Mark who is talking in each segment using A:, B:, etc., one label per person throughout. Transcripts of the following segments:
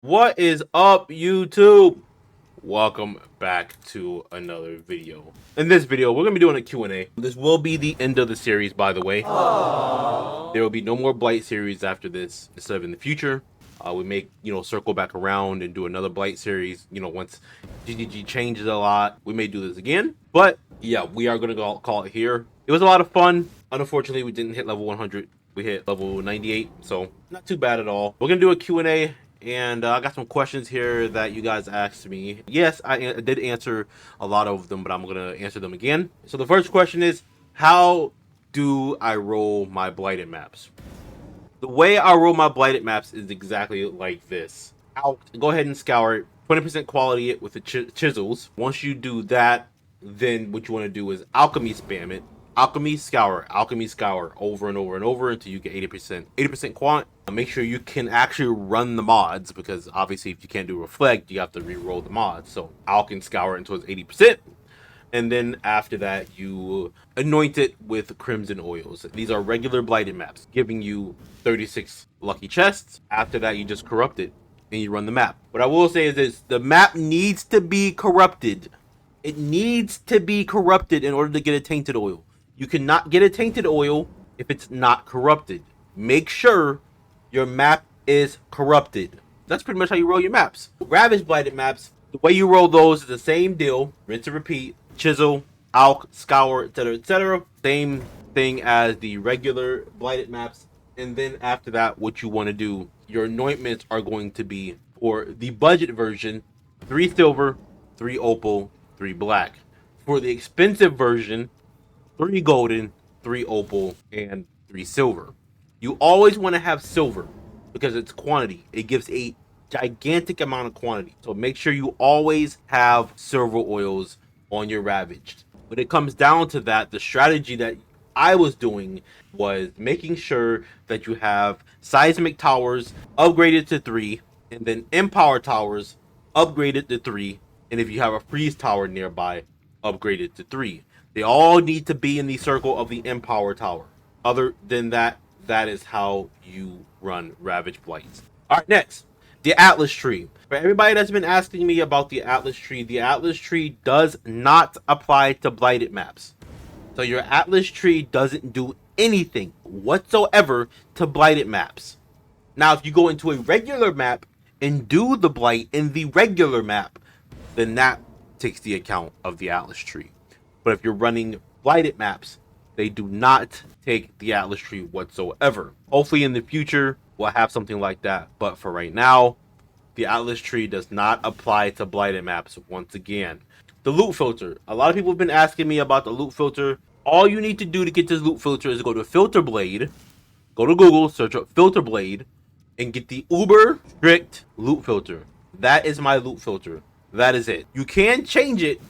A: What is up, YouTube? Welcome back to another video. In this video, we're going to be doing a Q&A. This will be the end of the series, by the way. Aww. There will be no more Blight series after this, instead of in the future. We may, circle back around and do another Blight series, once GGG changes a lot. We may do this again. But, yeah, we are going to call it here. It was a lot of fun. Unfortunately, we didn't hit level 100. We hit level 98, so not too bad at all. We're going to do a Q&A. And I got some questions here that you guys asked me. Yes, I did answer a lot of them, but I'm going to answer them again. So the first question is, how do I roll my Blighted maps? The way I roll my Blighted maps is exactly like this. I'll go ahead and scour it, 20% quality it with the chisels. Once you do that, then what you want to do is alchemy spam it. Alchemy scour over and over and over until you get 80% quant. Make sure you can actually run the mods, because obviously if you can't do reflect, you have to re-roll the mods. So alchemy scour until it's 80%. And then after that, you anoint it with crimson oils. These are regular Blighted maps, giving you 36 lucky chests. After that, you just corrupt it and you run the map. What I will say is this: the map needs to be corrupted. It needs to be corrupted in order to get a tainted oil. You cannot get a tainted oil if it's not corrupted. Make sure your map is corrupted. That's pretty much how you roll your maps. Ravage Blighted maps, the way you roll those is the same deal. Rinse and repeat. Chisel, alch, scour, etc., etc. Same thing as the regular Blighted maps. And then after that, what you want to do, your anointments are going to be, for the budget version, 3 silver, 3 opal, 3 black. For the expensive version, 3 golden, 3 opal, and 3 silver. You always want to have silver because it's quantity. It gives a gigantic amount of quantity. So make sure you always have silver oils on your ravaged. When it comes down to that, the strategy that I was doing was making sure that you have seismic towers upgraded to 3, and then empower towers upgraded to 3, and if you have a freeze tower nearby, upgraded to 3. They all need to be in the circle of the empower tower. Other than that, that is how you run Ravage Blights. Alright, next, the Atlas Tree. For everybody that's been asking me about the Atlas Tree does not apply to Blighted maps. So your Atlas Tree doesn't do anything whatsoever to Blighted maps. Now, if you go into a regular map and do the Blight in the regular map, then that takes the account of the Atlas Tree. But if you're running Blighted maps, they do not take the Atlas Tree whatsoever. Hopefully in the future, we'll have something like that. But for right now, the Atlas Tree does not apply to Blighted maps once again. The loot filter. A lot of people have been asking me about the loot filter. All you need to do to get this loot filter is go to Filter Blade, go to Google, search up Filter Blade, and get the uber strict loot filter. That is my loot filter. That is it. You can change it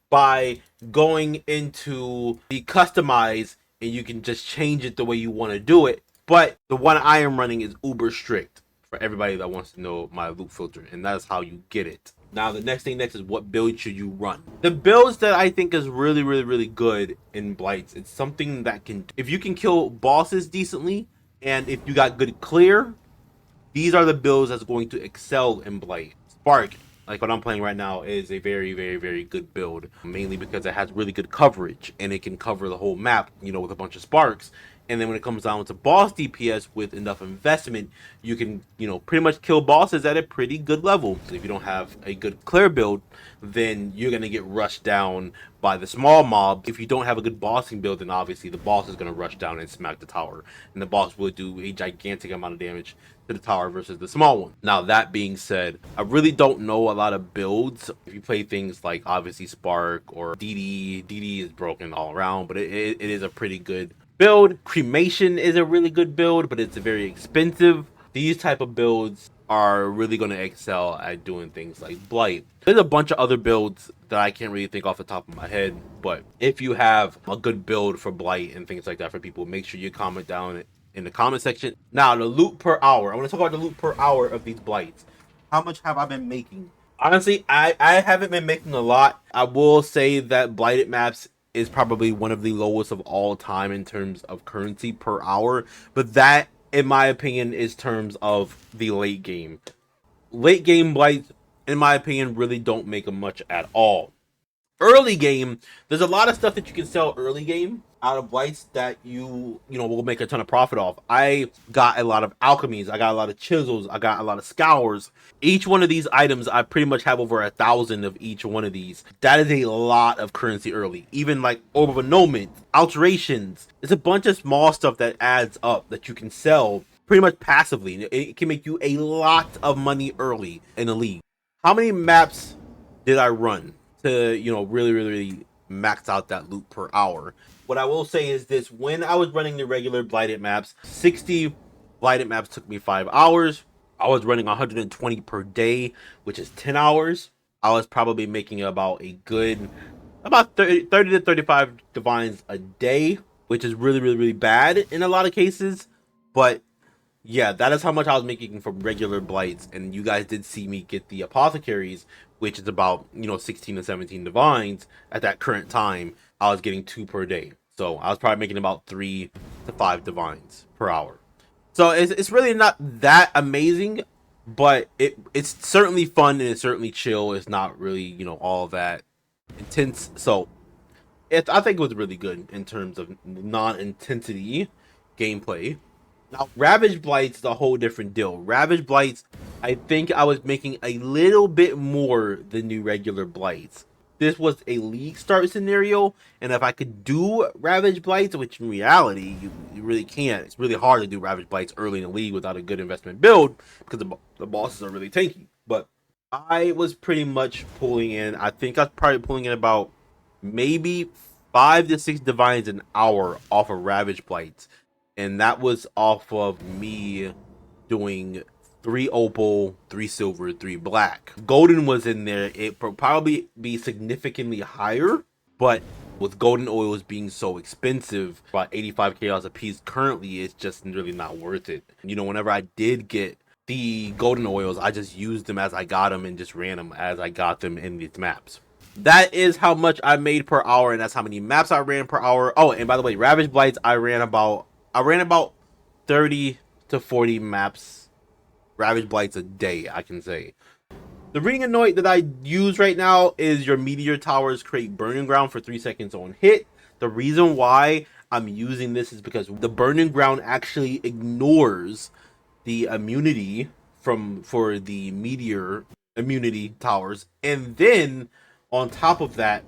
A: by going into the customize, and you can just change it the way you want to do it. But the one I am running is uber strict for everybody that wants to know my loot filter, and that's how you get it. Now the next is what build should you run. The builds that I think is really good in Blights, it's something that can, if you can kill bosses decently, and if you got good clear, these are the builds that's going to excel in Blight. Spark, like what I'm playing right now, is a very good build, mainly because it has really good coverage and it can cover the whole map, with a bunch of sparks. And then when it comes down to boss DPS with enough investment, you can, pretty much kill bosses at a pretty good level. So if you don't have a good clear build, then you're going to get rushed down by the small mob. If you don't have a good bossing build, then obviously the boss is going to rush down and smack the tower. And the boss will do a gigantic amount of damage to the tower versus the small one. Now, that being said, I really don't know a lot of builds. If you play things like, obviously, Spark or DD is broken all around, but it is a pretty good build. Cremation is a really good build, but it's very expensive. These type of builds are really going to excel at doing things like Blight. There's a bunch of other builds that I can't really think off the top of my head, but if you have a good build for Blight and things like that for people, make sure you comment down in the comment section. Now, the loot per hour. I want to talk about the loot per hour of these Blights. How much have I been making? Honestly, I haven't been making a lot. I will say that Blighted maps is probably one of the lowest of all time in terms of currency per hour, but that, in my opinion, is terms of the late game. Late game blights, in my opinion, really don't make them much at all. Early game, there's a lot of stuff that you can sell early game out of blights that you know will make a ton of profit off. I got a lot of alchemies, I got a lot of chisels, I got a lot of scours. Each one of these items, I pretty much have over 1,000 of each one of these. That is a lot of currency early. Even like orb of annulment, alterations. It's a bunch of small stuff that adds up that you can sell pretty much passively. It can make you a lot of money early in the league. How many maps did I run to, you know, really max out that loot per hour? What I will say is this: when I was running the regular blighted maps, 60 blighted maps took me 5 hours. I was running 120 per day, which is 10 hours. I was probably making about a good about 30 to 35 divines a day, which is really bad in a lot of cases. But yeah, that is how much I was making from regular blights, and you guys did see me get the apothecaries, which is about, you know, 16 to 17 divines. At that current time, I was getting 2 per day, so I was probably making about 3 to 5 divines per hour. So it's really not that amazing, but it's certainly fun and it's certainly chill. It's not really, you know, all that intense. So I think it was really good in terms of non-intensity gameplay. Now, Ravage Blights is a whole different deal. Ravage Blights, I think I was making a little bit more than the regular Blights. This was a league start scenario, and if I could do Ravage Blights, which in reality, you really can't. It's really hard to do Ravage Blights early in the league without a good investment build, because the bosses are really tanky. But I was pretty much pulling in, I think I was probably pulling in about maybe 5 to 6 divines an hour off of Ravage Blights. And that was off of me doing 3 opal, 3 silver, 3 black. Golden was in there. It would probably be significantly higher, but with golden oils being so expensive, about 85 chaos a piece currently, it's just really not worth it. You know, whenever I did get the golden oils, I just used them as I got them and just ran them as I got them in these maps. That is how much I made per hour, and that's how many maps I ran per hour. Oh, and by the way, Ravage Blights, I ran about 30 to 40 maps, Ravage Blights a day, I can say. The ring annoint that I use right now is your meteor towers create burning ground for 3 seconds on hit. The reason why I'm using this is because the burning ground actually ignores the immunity for the meteor immunity towers, and then on top of that,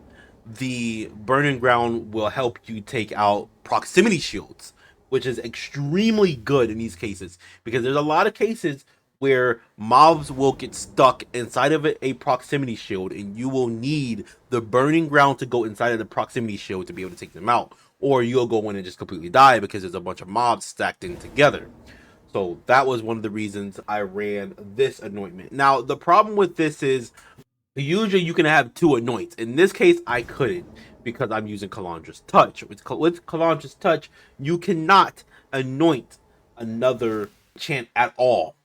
A: the burning ground will help you take out proximity shields, which is extremely good in these cases, because there's a lot of cases where mobs will get stuck inside of a proximity shield, and you will need the burning ground to go inside of the proximity shield to be able to take them out, or you'll go in and just completely die because there's a bunch of mobs stacked in together. So that was one of the reasons I ran this anointment. Now, the problem with this is usually you can have 2 anoints. In this case, I couldn't because I'm using Kalandra's Touch. With Kalandra's Touch, you cannot anoint another enchant at all.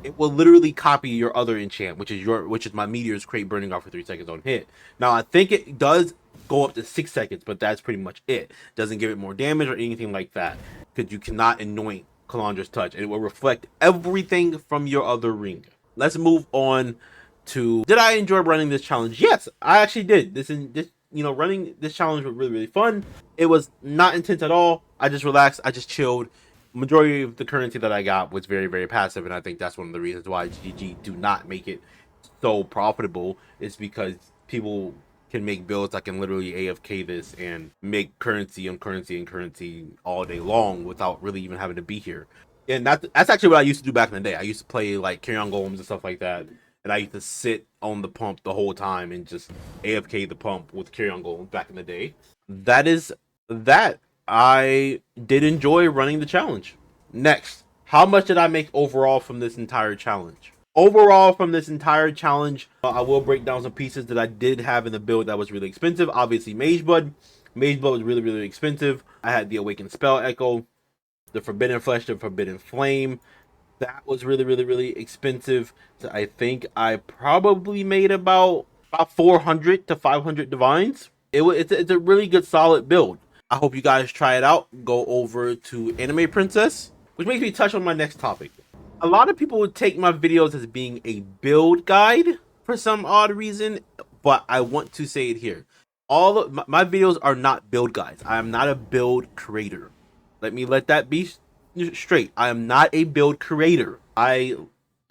A: It will literally copy your other enchant, which is my Meteor's Crate burning off for 3 seconds on hit. Now, I think it does go up to 6 seconds, but that's pretty much it. Doesn't give it more damage or anything like that, because you cannot anoint Kalandra's Touch, and it will reflect everything from your other ring. Let's move on to, did I enjoy running this challenge? Yes, I actually did. Running this challenge was really fun. It was not intense at all. I just relaxed. I just chilled. Majority of the currency that I got was very passive, and I think that's one of the reasons why GG do not make it so profitable, is because people can make builds that can literally AFK this and make currency on currency and currency all day long without really even having to be here. And that's actually what I used to do back in the day. I used to play like carry-on golems and stuff like that, and I used to sit on the pump the whole time and just AFK the pump with carry-on golems back in the day. That is that. I did enjoy running the challenge. Next, how much did I make overall from this entire challenge? Overall from this entire challenge, I will break down some pieces that I did have in the build that was really expensive. Obviously, Mage Blood. Mage Blood was really expensive. I had the Awakened Spell Echo, the Forbidden Flesh, the Forbidden Flame. That was really expensive. So I think I probably made about 400 to 500 divines. It's a really good solid build. I hope you guys try it out. Go over to Anime Princess, which makes me touch on my next topic. A lot of people would take my videos as being a build guide for some odd reason, but I want to say it here. All of my videos are not build guides. I am not a build creator. Let that be straight. I am not a build creator. I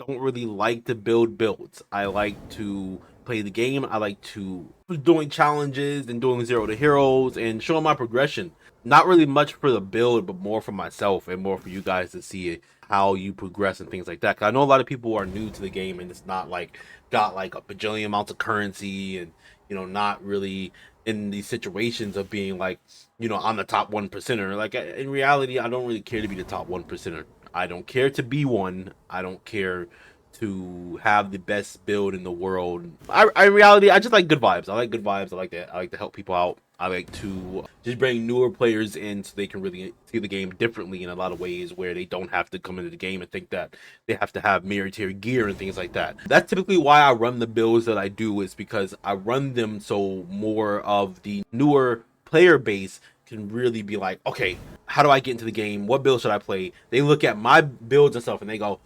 A: don't really like to build builds. I like to play the game. I like to doing challenges and doing zero to heroes and showing my progression. Not really much for the build, but more for myself and more for you guys to see how you progress and things like that. 'Cause I know a lot of people are new to the game and it's not like got like a bajillion amounts of currency and not really in these situations of being like I'm the top 1%er. Like in reality, I don't really care to be the top 1%er. I don't care to be one. I don't care to have the best build in the world. In reality, I just like good vibes. I like good vibes. I like that. I like to help people out. I like to just bring newer players in so they can really see the game differently in a lot of ways where they don't have to come into the game and think that they have to have mirror tier gear and things like that. That's typically why I run the builds that I do, is because I run them so more of the newer player base can really be like, okay, how do I get into the game? What build should I play? They look at my builds and stuff and they go,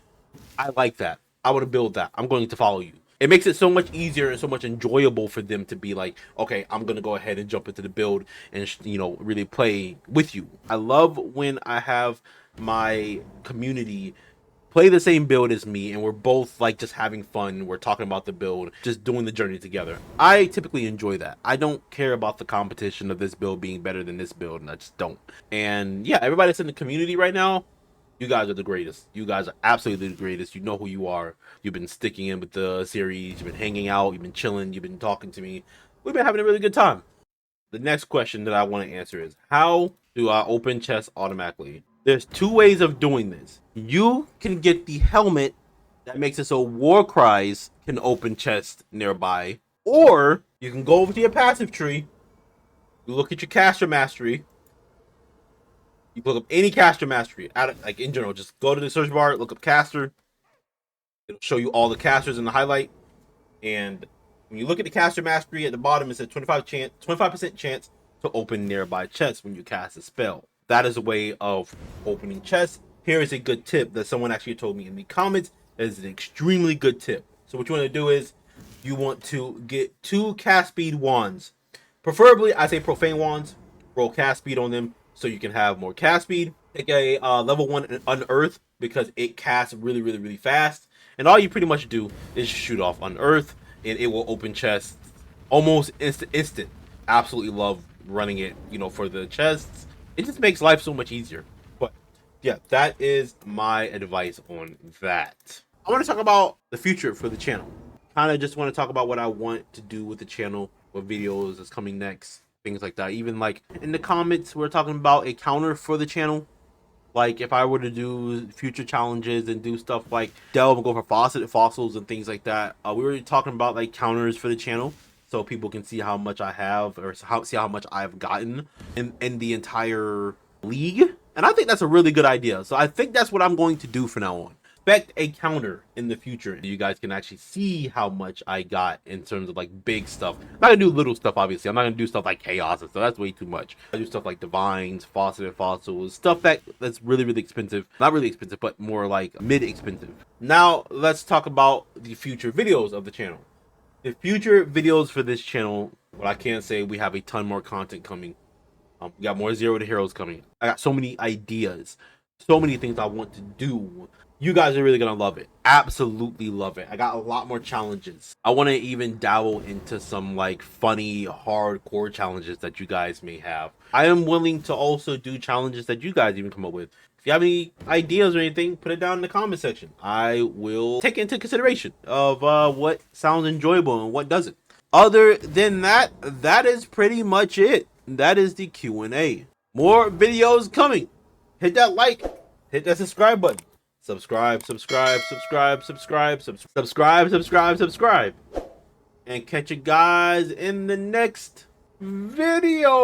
A: I like that. I want to build that. I'm going to follow you. It makes it so much easier and so much enjoyable for them to be like, okay, I'm going to go ahead and jump into the build and, really play with you. I love when I have my community play the same build as me and we're both like just having fun. We're talking about the build, just doing the journey together. I typically enjoy that. I don't care about the competition of this build being better than this build, and I just don't. And yeah, everybody that's in the community right now, you guys are the greatest. You guys are absolutely the greatest. You know who you are. You've been sticking in with the series. You've been hanging out. You've been chilling. You've been talking to me. We've been having a really good time. The next question that I want to answer is, how do I open chests automatically? There's two ways of doing this. You can get the helmet that makes it so war cries can open chests nearby, or you can go over to your passive tree, you look at your caster mastery, you look up any caster mastery, like in general, just go to the search bar, look up caster. It'll show you all the casters in the highlight. And when you look at the caster mastery at the bottom, it says 25% chance to open nearby chests when you cast a spell. That is a way of opening chests. Here is a good tip that someone actually told me in the comments. That is an extremely good tip. So what you want to do is you want to get 2 cast speed wands. Preferably, I say profane wands. Roll cast speed on them so you can have more cast speed. Take a level 1 unearth because it casts really, really, really fast. And all you pretty much do is shoot off unearth and it will open chests almost instant. Absolutely love running it, for the chests. It just makes life so much easier. But yeah, that is my advice on that. I want to talk about the future for the channel. Kind of just want to talk about what I want to do with the channel, what videos is coming next, things like that. Even like in the comments, we're talking about a counter for the channel. Like if I were to do future challenges and do stuff like delve and go for fossils and things like that, we were talking about like counters for the channel so people can see how much I have or see how much I've gotten in the entire league. And I think that's a really good idea. So I think that's what I'm going to do from now on. Expect a counter in the future. You guys can actually see how much I got in terms of like big stuff. I'm not gonna do little stuff, obviously. I'm not gonna do stuff like chaos and stuff. That's way too much. I do stuff like divines, faucet fossils, stuff that's really, really expensive. Not really expensive, but more like mid-expensive. Now let's talk about the future videos of the channel. The future videos for this channel, what I can say, we have a ton more content coming. We got more Zero to Heroes coming. I got so many ideas, so many things I want to do. You guys are really gonna love it. Absolutely love it. I got a lot more challenges. I want to even dabble into some like funny hardcore challenges that you guys may have. I am willing to also do challenges that you guys even come up with. If you have any ideas or anything, put it down in the comment section. I will take into consideration of what sounds enjoyable and what doesn't. Other than that, that is pretty much it. That is the Q&A. More videos coming. Hit that like, hit that subscribe button. Subscribe. And catch you guys in the next video.